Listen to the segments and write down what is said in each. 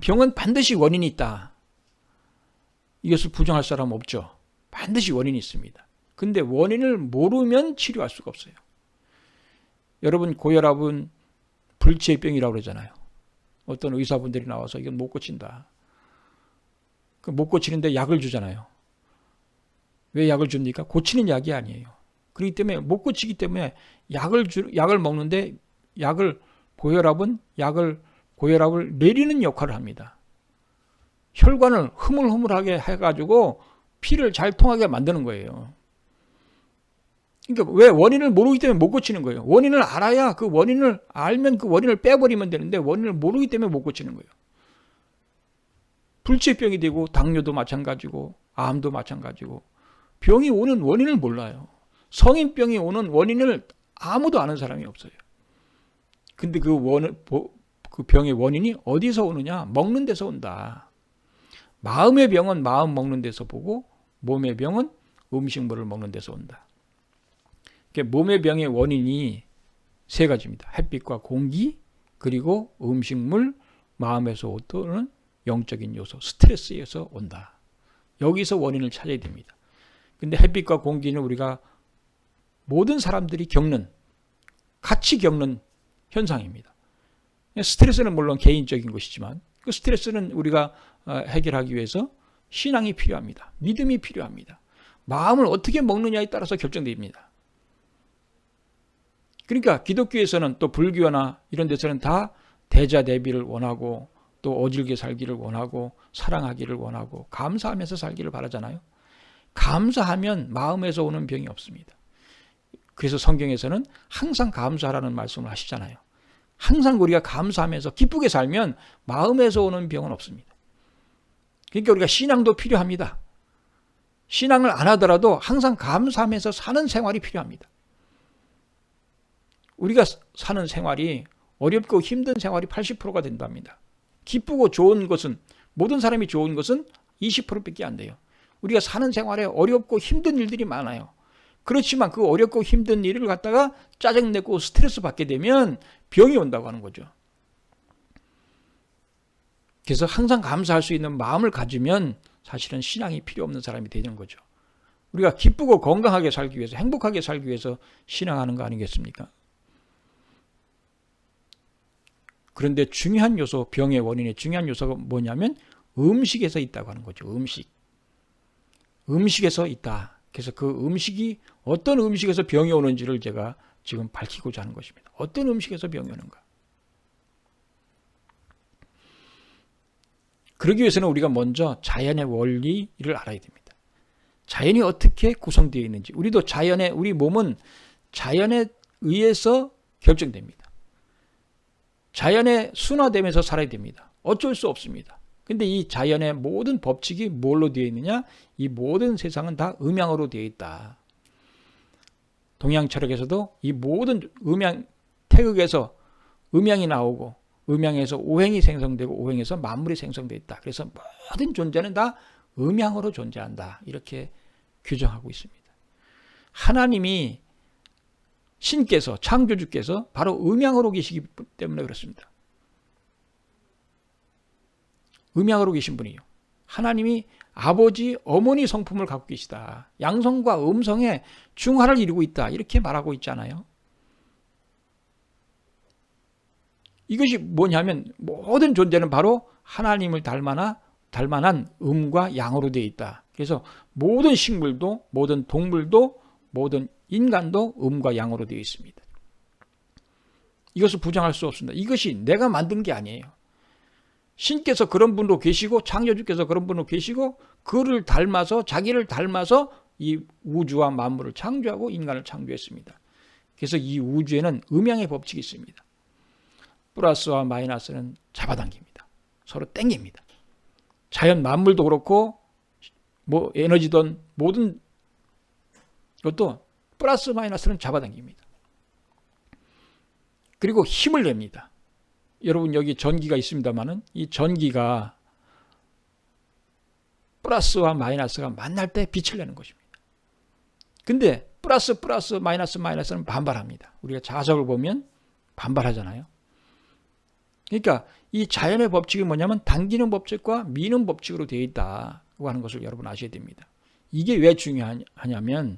병은 반드시 원인이 있다. 이것을 부정할 사람 없죠. 반드시 원인이 있습니다. 근데 원인을 모르면 치료할 수가 없어요. 여러분, 고혈압은 불치병이라고 그러잖아요. 어떤 의사분들이 나와서 이건 못 고친다. 못 고치는데 약을 주잖아요. 왜 약을 줍니까? 고치는 약이 아니에요. 그렇기 때문에 못 고치기 때문에 약을 먹는데 고혈압을 내리는 역할을 합니다. 혈관을 흐물흐물하게 해가지고 피를 잘 통하게 만드는 거예요. 그러니까 왜 원인을 모르기 때문에 못 고치는 거예요. 원인을 알아야 알면 그 원인을 빼버리면 되는데 원인을 모르기 때문에 못 고치는 거예요. 불치병이 되고 당뇨도 마찬가지고 암도 마찬가지고 병이 오는 원인을 몰라요. 성인병이 오는 원인을 아무도 아는 사람이 없어요. 근데 그 병의 원인이 어디서 오느냐? 먹는 데서 온다. 마음의 병은 마음 먹는 데서 보고 몸의 병은 음식물을 먹는 데서 온다. 몸의 병의 원인이 세 가지입니다. 햇빛과 공기, 그리고 음식물, 마음에서 오는 영적인 요소, 스트레스에서 온다. 여기서 원인을 찾아야 됩니다. 근데 햇빛과 공기는 우리가 모든 사람들이 같이 겪는 현상입니다. 스트레스는 물론 개인적인 것이지만 그 스트레스는 우리가 해결하기 위해서 신앙이 필요합니다. 믿음이 필요합니다. 마음을 어떻게 먹느냐에 따라서 결정됩니다. 그러니까 기독교에서는 또 불교나 이런 데서는 다 대자대비를 원하고 또 어질게 살기를 원하고 사랑하기를 원하고 감사하면서 살기를 바라잖아요. 감사하면 마음에서 오는 병이 없습니다. 그래서 성경에서는 항상 감사하라는 말씀을 하시잖아요. 항상 우리가 감사하면서 기쁘게 살면 마음에서 오는 병은 없습니다. 그러니까 우리가 신앙도 필요합니다. 신앙을 안 하더라도 항상 감사하면서 사는 생활이 필요합니다. 우리가 사는 생활이 어렵고 힘든 생활이 80%가 된답니다. 기쁘고 좋은 것은, 모든 사람이 좋은 것은 20%밖에 안 돼요. 우리가 사는 생활에 어렵고 힘든 일들이 많아요. 그렇지만 그 어렵고 힘든 일을 갖다가 짜증내고 스트레스 받게 되면 병이 온다고 하는 거죠. 그래서 항상 감사할 수 있는 마음을 가지면 사실은 신앙이 필요 없는 사람이 되는 거죠. 우리가 기쁘고 건강하게 살기 위해서, 행복하게 살기 위해서 신앙하는 거 아니겠습니까? 그런데 중요한 요소, 병의 원인의 중요한 요소가 뭐냐면 음식에서 있다고 하는 거죠. 음식에서 있다. 그래서 그 음식이 어떤 음식에서 병이 오는지를 제가 지금 밝히고자 하는 것입니다. 어떤 음식에서 병이 오는가? 그러기 위해서는 우리가 먼저 자연의 원리를 알아야 됩니다. 자연이 어떻게 구성되어 있는지. 우리 몸은 자연에 의해서 결정됩니다. 자연에 순화되면서 살아야 됩니다. 어쩔 수 없습니다. 근데 이 자연의 모든 법칙이 뭘로 되어 있느냐? 이 모든 세상은 다 음양으로 되어 있다. 동양 철학에서도 이 모든 태극에서 음양이 나오고 음양에서 오행이 생성되고 오행에서 만물이 생성되어 있다. 그래서 모든 존재는 다 음양으로 존재한다. 이렇게 규정하고 있습니다. 하나님이 신께서, 창조주께서 바로 음양으로 계시기 때문에 그렇습니다. 음양으로 계신 분이요. 하나님이 아버지, 어머니 성품을 갖고 계시다. 양성과 음성의 중화를 이루고 있다. 이렇게 말하고 있잖아요. 이것이 뭐냐면 모든 존재는 바로 하나님을 닮만한 음과 양으로 되어 있다. 그래서 모든 식물도, 모든 동물도, 모든 인간도 음과 양으로 되어 있습니다. 이것을 부정할 수 없습니다. 이것이 내가 만든 게 아니에요. 신께서 그런 분으로 계시고 창조주께서 그런 분으로 계시고 자기를 닮아서 이 우주와 만물을 창조하고 인간을 창조했습니다. 그래서 이 우주에는 음양의 법칙이 있습니다. 플러스와 마이너스는 잡아당깁니다. 서로 땡깁니다. 자연 만물도 그렇고 에너지든 모든 것도 플러스 마이너스는 잡아당깁니다. 그리고 힘을 냅니다. 여러분 여기 전기가 있습니다만은 이 전기가 플러스와 마이너스가 만날 때 빛을 내는 것입니다. 근데 플러스 마이너스는 반발합니다. 우리가 자석을 보면 반발하잖아요. 그러니까 이 자연의 법칙이 뭐냐면 당기는 법칙과 미는 법칙으로 되어 있다고 하는 것을 여러분 아셔야 됩니다. 이게 왜 중요하냐면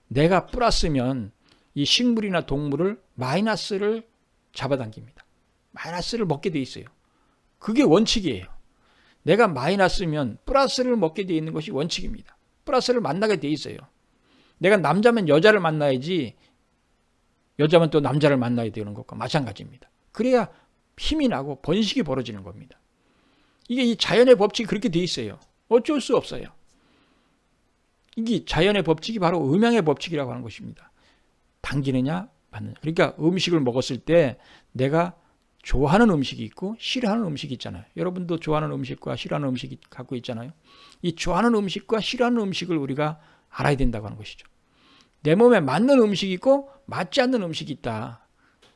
내가 플러스면 이 식물이나 동물을 마이너스를 잡아당깁니다. 마이너스를 먹게 돼 있어요. 그게 원칙이에요. 내가 마이너스면 플러스를 먹게 돼 있는 것이 원칙입니다. 플러스를 만나게 돼 있어요. 내가 남자면 여자를 만나야지 여자면 또 남자를 만나야 되는 것과 마찬가지입니다. 그래야 힘이 나고 번식이 벌어지는 겁니다. 이게 이 자연의 법칙이 그렇게 돼 있어요. 어쩔 수 없어요. 이게 자연의 법칙이 바로 음양의 법칙이라고 하는 것입니다. 당기느냐 받느냐. 그러니까 음식을 먹었을 때 내가 좋아하는 음식이 있고 싫어하는 음식이 있잖아요. 여러분도 좋아하는 음식과 싫어하는 음식이 갖고 있잖아요. 이 좋아하는 음식과 싫어하는 음식을 우리가 알아야 된다고 하는 것이죠. 내 몸에 맞는 음식이 있고 맞지 않는 음식이 있다.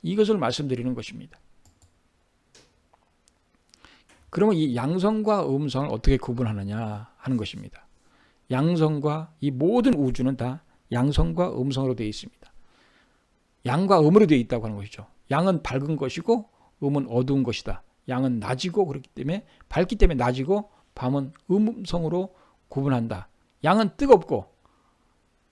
이것을 말씀드리는 것입니다. 그러면 이 양성과 음성을 어떻게 구분하느냐 하는 것입니다. 양성과 이 모든 우주는 다 양성과 음성으로 되어 있습니다. 양과 음으로 되어 있다고 하는 것이죠. 양은 밝은 것이고 음은 어두운 것이다. 양은 낮이고 그렇기 때문에 밝기 때문에 낮이고 밤은 음성으로 구분한다. 양은 뜨겁고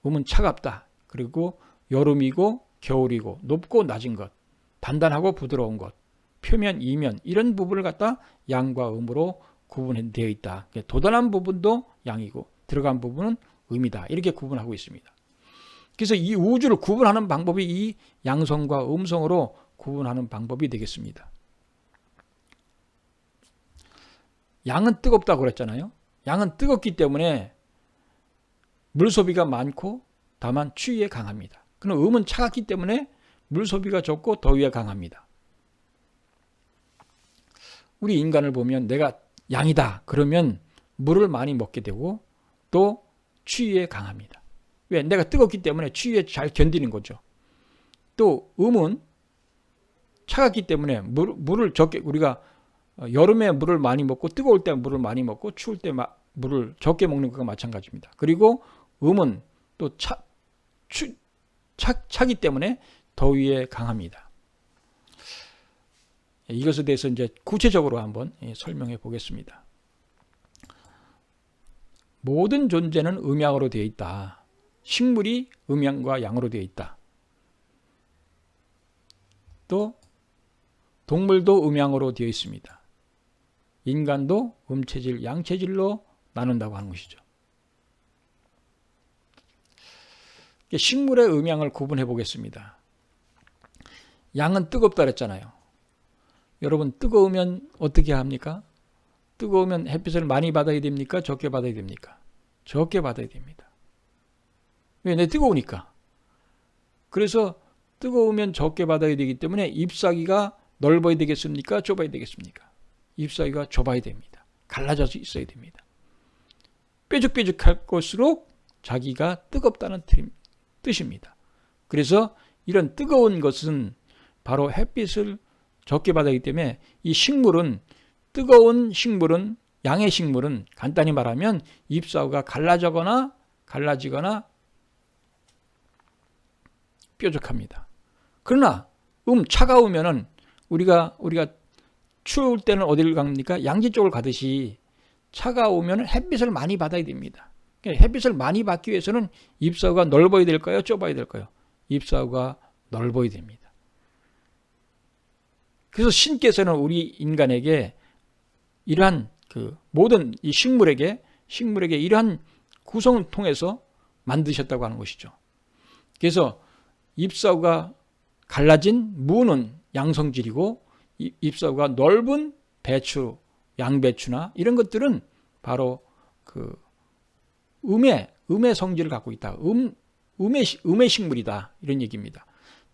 음은 차갑다. 그리고 여름이고 겨울이고 높고 낮은 것, 단단하고 부드러운 것, 표면, 이면 이런 부분을 갖다 양과 음으로 구분되어 있다. 도달한 부분도 양이고 들어간 부분은 음이다. 이렇게 구분하고 있습니다. 그래서 이 우주를 구분하는 방법이 이 양성과 음성으로 구분하는 방법이 되겠습니다. 양은 뜨겁다고 그랬잖아요. 양은 뜨겁기 때문에 물 소비가 많고 다만 추위에 강합니다. 그럼 음은 차갑기 때문에 물 소비가 적고 더위에 강합니다. 우리 인간을 보면 내가 양이다 그러면 물을 많이 먹게 되고 또 추위에 강합니다. 왜? 내가 뜨겁기 때문에 추위에 잘 견디는 거죠. 또 음은 차갑기 때문에 물을 적게, 우리가 여름에 물을 많이 먹고 뜨거울 때 물을 많이 먹고 추울 때 물을 적게 먹는 것과 마찬가지입니다. 그리고 음은 또 차기 때문에 더위에 강합니다. 이것에 대해서 이제 구체적으로 한번 설명해 보겠습니다. 모든 존재는 음양으로 되어 있다. 식물이 음양과 양으로 되어 있다. 또 동물도 음양으로 되어 있습니다. 인간도 음체질, 양체질로 나눈다고 하는 것이죠. 식물의 음양을 구분해 보겠습니다. 양은 뜨겁다 그랬잖아요. 여러분 뜨거우면 어떻게 합니까? 뜨거우면 햇빛을 많이 받아야 됩니까? 적게 받아야 됩니까? 적게 받아야 됩니다. 왜? 내 뜨거우니까. 그래서 뜨거우면 적게 받아야 되기 때문에 잎사귀가 넓어야 되겠습니까? 좁아야 되겠습니까? 잎사귀가 좁아야 됩니다. 갈라져서 있어야 됩니다. 뾰족뾰족할 것일수록 자기가 뜨겁다는 뜻입니다. 그래서 이런 뜨거운 것은 바로 햇빛을 적게 받아야 하기 때문에 이 식물은, 뜨거운 식물은, 양의 식물은 간단히 말하면 잎사귀가 갈라지거나 뾰족합니다. 그러나 차가우면은 우리가 추울 때는 어디를 갑니까? 양지 쪽을 가듯이 차가우면 햇빛을 많이 받아야 됩니다. 햇빛을 많이 받기 위해서는 잎사귀가 넓어야 될까요? 좁아야 될까요? 잎사귀가 넓어야 됩니다. 그래서 신께서는 우리 인간에게 이러한 모든 이 식물에게 이러한 구성을 통해서 만드셨다고 하는 것이죠. 그래서 잎사귀가 갈라진 무는 양성질이고 잎사귀가 넓은 배추, 양배추나 이런 것들은 바로 음의 성질을 갖고 있다. 음의 식물이다. 이런 얘기입니다.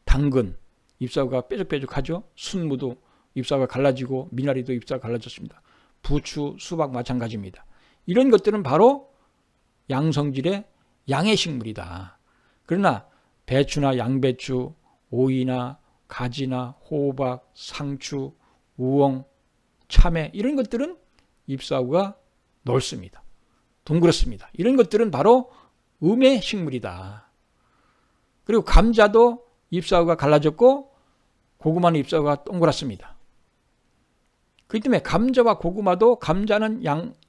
당근, 잎사귀가 뾰족뾰족하죠. 순무도 잎사귀가 갈라지고 미나리도 잎사귀가 갈라졌습니다. 부추, 수박 마찬가지입니다. 이런 것들은 바로 양성질의 양의 식물이다. 그러나 배추나 양배추, 오이나 가지나 호박, 상추, 우엉, 참외 이런 것들은 잎사귀가 넓습니다. 둥그렇습니다. 이런 것들은 바로 음의 식물이다. 그리고 감자도 잎사귀가 갈라졌고 고구마는 잎사귀가 동그랗습니다. 그렇기 때문에 감자와 고구마도 감자는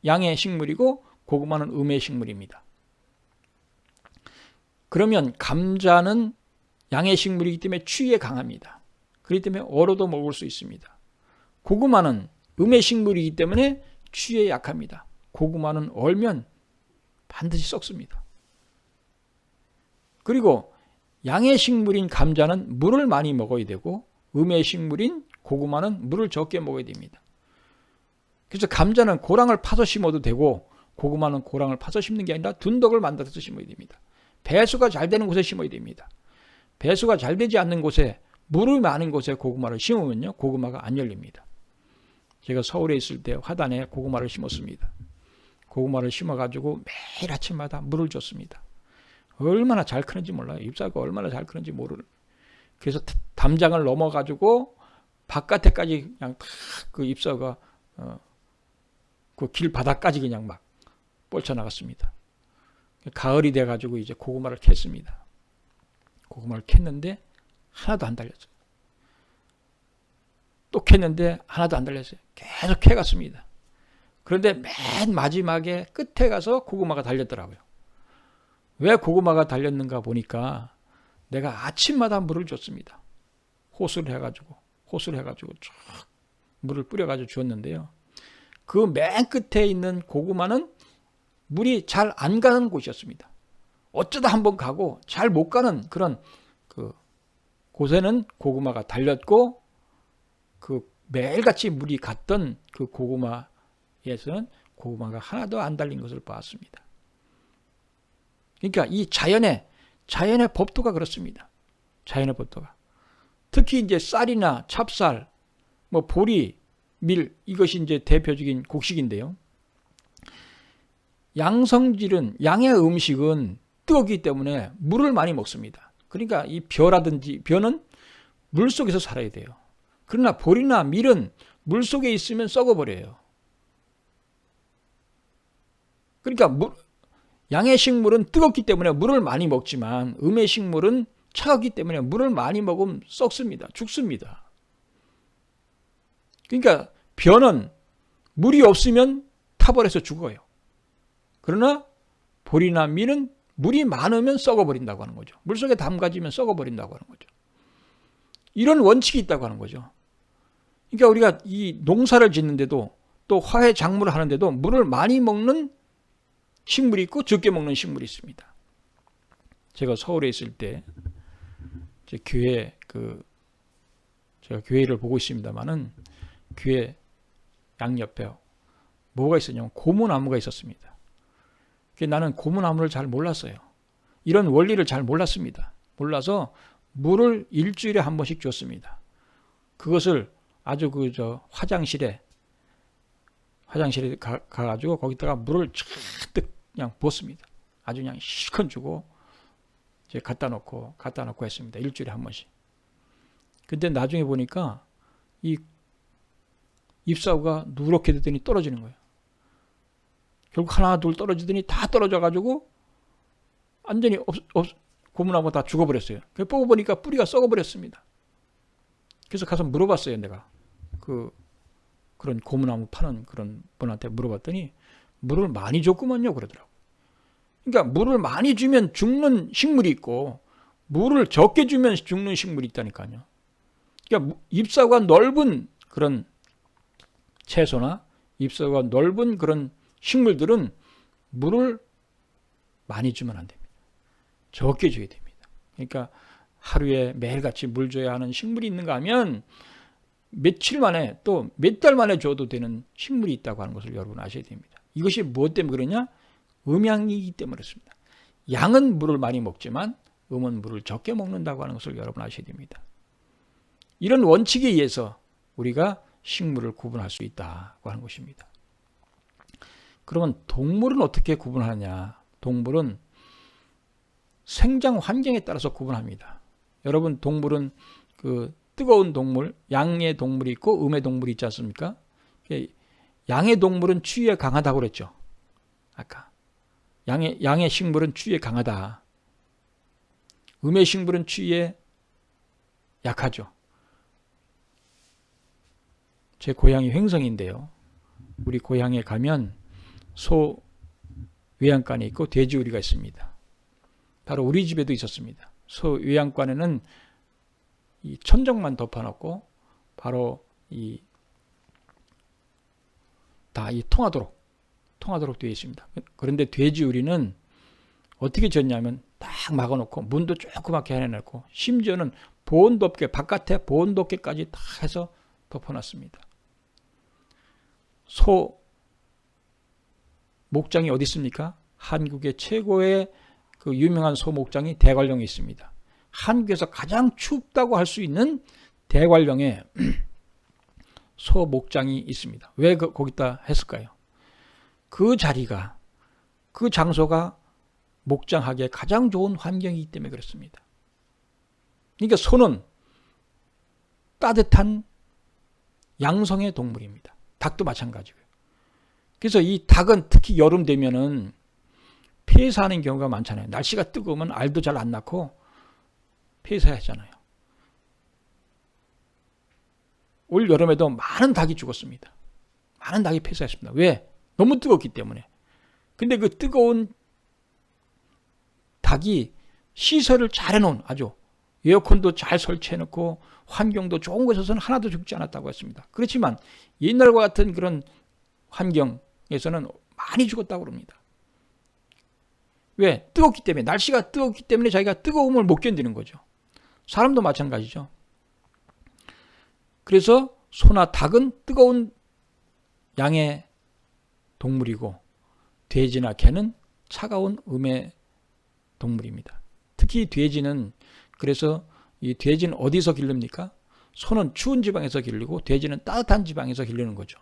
양의 식물이고 고구마는 음의 식물입니다. 그러면 감자는 양의 식물이기 때문에 추위에 강합니다. 그렇기 때문에 얼어도 먹을 수 있습니다. 고구마는 음의 식물이기 때문에 추위에 약합니다. 고구마는 얼면 반드시 썩습니다. 그리고 양의 식물인 감자는 물을 많이 먹어야 되고 음의 식물인 고구마는 물을 적게 먹어야 됩니다. 그래서 감자는 고랑을 파서 심어도 되고 고구마는 고랑을 파서 심는 게 아니라 둔덕을 만들어서 심어야 됩니다. 배수가 잘 되는 곳에 심어야 됩니다. 배수가 잘 되지 않는 곳에 물이 많은 곳에 고구마를 심으면요 고구마가 안 열립니다. 제가 서울에 있을 때 화단에 고구마를 심었습니다. 고구마를 심어가지고 매일 아침마다 물을 줬습니다. 얼마나 잘 크는지 몰라요. 잎사귀가 얼마나 잘 크는지 모르는. 그래서 담장을 넘어가지고 바깥에까지 그냥 그 잎사귀가 그 길 바닥까지 그냥 막 뻗쳐나갔습니다. 가을이 돼가지고 이제 고구마를 캤습니다. 고구마를 캤는데 하나도 안 달렸어요. 또 캤는데 하나도 안 달렸어요. 계속 캐갔습니다. 그런데 맨 마지막에 끝에 가서 고구마가 달렸더라고요. 왜 고구마가 달렸는가 보니까 내가 아침마다 물을 줬습니다. 호수를 해가지고 쭉 물을 뿌려가지고 주었는데요. 그 맨 끝에 있는 고구마는 물이 잘 안 가는 곳이었습니다. 어쩌다 한번 가고 잘 못 가는 그런 그 곳에는 고구마가 달렸고 그 매일같이 물이 갔던 그 고구마에서는 고구마가 하나도 안 달린 것을 봤습니다. 그러니까 이 자연의 법도가 그렇습니다. 자연의 법도가. 특히 이제 쌀이나 찹쌀, 뭐 보리, 밀 이것이 이제 대표적인 곡식인데요. 양성질은 양의 음식은 뜨겁기 때문에 물을 많이 먹습니다. 그러니까 이 벼는 물 속에서 살아야 돼요. 그러나 보리나 밀은 물 속에 있으면 썩어버려요. 그러니까 양의 식물은 뜨겁기 때문에 물을 많이 먹지만 음의 식물은 차갑기 때문에 물을 많이 먹으면 썩습니다. 죽습니다. 그러니까 벼는 물이 없으면 타버려서 죽어요. 그러나 보리나 밀은 물이 많으면 썩어버린다고 하는 거죠. 물속에 담가지면 썩어버린다고 하는 거죠. 이런 원칙이 있다고 하는 거죠. 그러니까 우리가 이 농사를 짓는데도 또 화훼 작물을 하는데도 물을 많이 먹는 식물이 있고 적게 먹는 식물이 있습니다. 제가 서울에 있을 때 제가 교회를 보고 있습니다만은 교회 양옆에 뭐가 있었냐면 고무나무가 있었습니다. 나는 고무나무를 잘 몰랐어요. 이런 원리를 잘 몰랐습니다. 몰라서 물을 일주일에 한 번씩 줬습니다. 그것을 아주 화장실에 가가지고 거기다가 물을 잔뜩 그냥 붓습니다. 아주 그냥 실컷 주고 이제 갖다 놓고 했습니다. 일주일에 한 번씩. 근데 나중에 보니까 이 잎사귀가 누렇게 되더니 떨어지는 거예요. 결국 하나 둘 떨어지더니 다 떨어져가지고 완전히 고무나무 다 죽어버렸어요. 뽑아보니까 뿌리가 썩어버렸습니다. 그래서 가서 물어봤어요. 내가 그런 고무나무 파는 그런 분한테 물어봤더니 물을 많이 줬구만요 그러더라고요. 그러니까 물을 많이 주면 죽는 식물이 있고 물을 적게 주면 죽는 식물이 있다니까요. 그러니까 잎사귀가 넓은 그런 채소나 잎사귀가 넓은 그런 식물들은 물을 많이 주면 안 됩니다. 적게 줘야 됩니다. 그러니까 하루에 매일같이 물 줘야 하는 식물이 있는가 하면 며칠 만에 또 몇 달 만에 줘도 되는 식물이 있다고 하는 것을 여러분 아셔야 됩니다. 이것이 무엇 때문에 그러냐? 음양이기 때문에 그렇습니다. 양은 물을 많이 먹지만 음은 물을 적게 먹는다고 하는 것을 여러분 아셔야 됩니다. 이런 원칙에 의해서 우리가 식물을 구분할 수 있다고 하는 것입니다. 그러면 동물은 어떻게 구분하느냐? 동물은 생장 환경에 따라서 구분합니다. 여러분 동물은 뜨거운 동물, 양의 동물이 있고 음의 동물이 있지 않습니까? 양의 동물은 추위에 강하다고 그랬죠. 아까 양의 식물은 추위에 강하다. 음의 식물은 추위에 약하죠. 제 고향이 횡성인데요. 우리 고향에 가면 소 외양간이 있고 돼지우리가 있습니다. 바로 우리 집에도 있었습니다. 소 외양간에는 이 천정만 덮어놓고 바로 다 통하도록 되어 있습니다. 그런데 돼지우리는 어떻게 졌냐면 딱 막아놓고 문도 조그맣게 해놓고 심지어는 보온덮개, 바깥에 보온덮개까지 다 해서 덮어놨습니다. 소 목장이 어디 있습니까? 한국의 최고의 그 유명한 소 목장이 대관령에 있습니다. 한국에서 가장 춥다고 할 수 있는 대관령에 소 목장이 있습니다. 왜 거기다 했을까요? 그 자리가, 그 장소가 목장하기에 가장 좋은 환경이기 때문에 그렇습니다. 그러니까 소는 따뜻한 양성의 동물입니다. 닭도 마찬가지고요. 그래서 이 닭은 특히 여름 되면은 폐사하는 경우가 많잖아요. 날씨가 뜨거우면 알도 잘 안 낳고 폐사하잖아요. 올 여름에도 많은 닭이 죽었습니다. 많은 닭이 폐사했습니다. 왜? 너무 뜨겁기 때문에. 근데 그 뜨거운 닭이 시설을 잘 해놓은, 아주 에어컨도 잘 설치해놓고 환경도 좋은 곳에서는 하나도 죽지 않았다고 했습니다. 그렇지만 옛날과 같은 그런 환경에서는 많이 죽었다고 합니다. 왜? 뜨겁기 때문에, 날씨가 뜨겁기 때문에 자기가 뜨거움을 못 견디는 거죠. 사람도 마찬가지죠. 그래서 소나 닭은 뜨거운 양의 동물이고 돼지나 개는 차가운 음의 동물입니다. 특히 돼지는, 그래서 이 돼지는 어디서 기릅니까? 소는 추운 지방에서 기르고 돼지는 따뜻한 지방에서 기르는 거죠.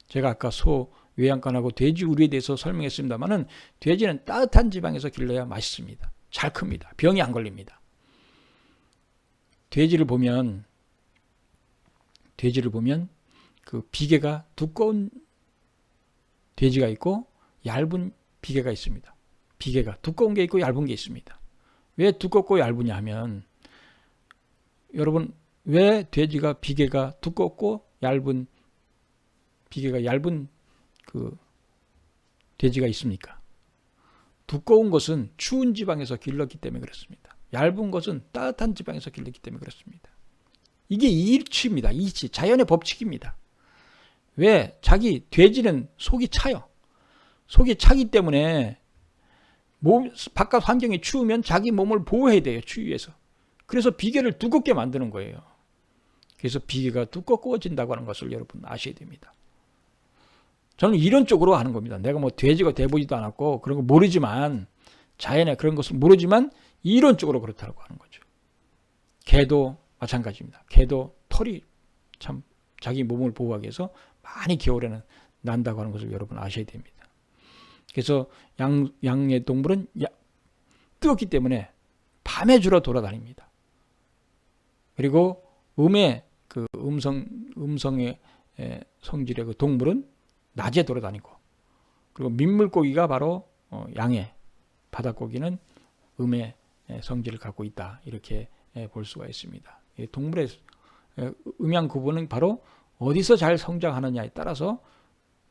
제가 아까 소 외양간하고 돼지 우리에 대해서 설명했습니다만은 돼지는 따뜻한 지방에서 길러야 맛있습니다. 잘 큽니다. 병이 안 걸립니다. 돼지를 보면 그 비계가 두꺼운 돼지가 있고 얇은 비계가 있습니다. 비계가 두꺼운 게 있고 얇은 게 있습니다. 왜 두껍고 얇으냐 하면, 여러분, 왜 돼지가 비계가 두껍고 비계가 얇은 그 돼지가 있습니까? 두꺼운 것은 추운 지방에서 길렀기 때문에 그렇습니다. 얇은 것은 따뜻한 지방에서 길렀기 때문에 그렇습니다. 이게 이치입니다. 이치. 자연의 법칙입니다. 왜? 돼지는 속이 차요. 속이 차기 때문에 바깥 환경이 추우면 자기 몸을 보호해야 돼요. 추위에서. 그래서 비계를 두껍게 만드는 거예요. 그래서 비계가 두꺼워진다고 하는 것을 여러분 아셔야 됩니다. 저는 이론적으로 하는 겁니다. 내가 뭐 돼지가 돼보지도 않았고 그런 거 모르지만, 자연의 그런 것을 모르지만 이론적으로 그렇다고 하는 거죠. 개도 마찬가지입니다. 개도 털이 참 자기 몸을 보호하기 위해서 많이 겨울에는 난다고 하는 것을 여러분 아셔야 됩니다. 그래서 양의 동물은 뜨겁기 때문에 밤에 주로 돌아다닙니다. 그리고 음성의 성질의 그 동물은 낮에 돌아다니고, 그리고 민물고기가 바로 양의, 바닷고기는 음의 성질을 갖고 있다, 이렇게 볼 수가 있습니다. 동물의 음양 구분은 바로 어디서 잘 성장하느냐에 따라서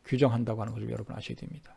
규정한다고 하는 것을 여러분 아셔야 됩니다.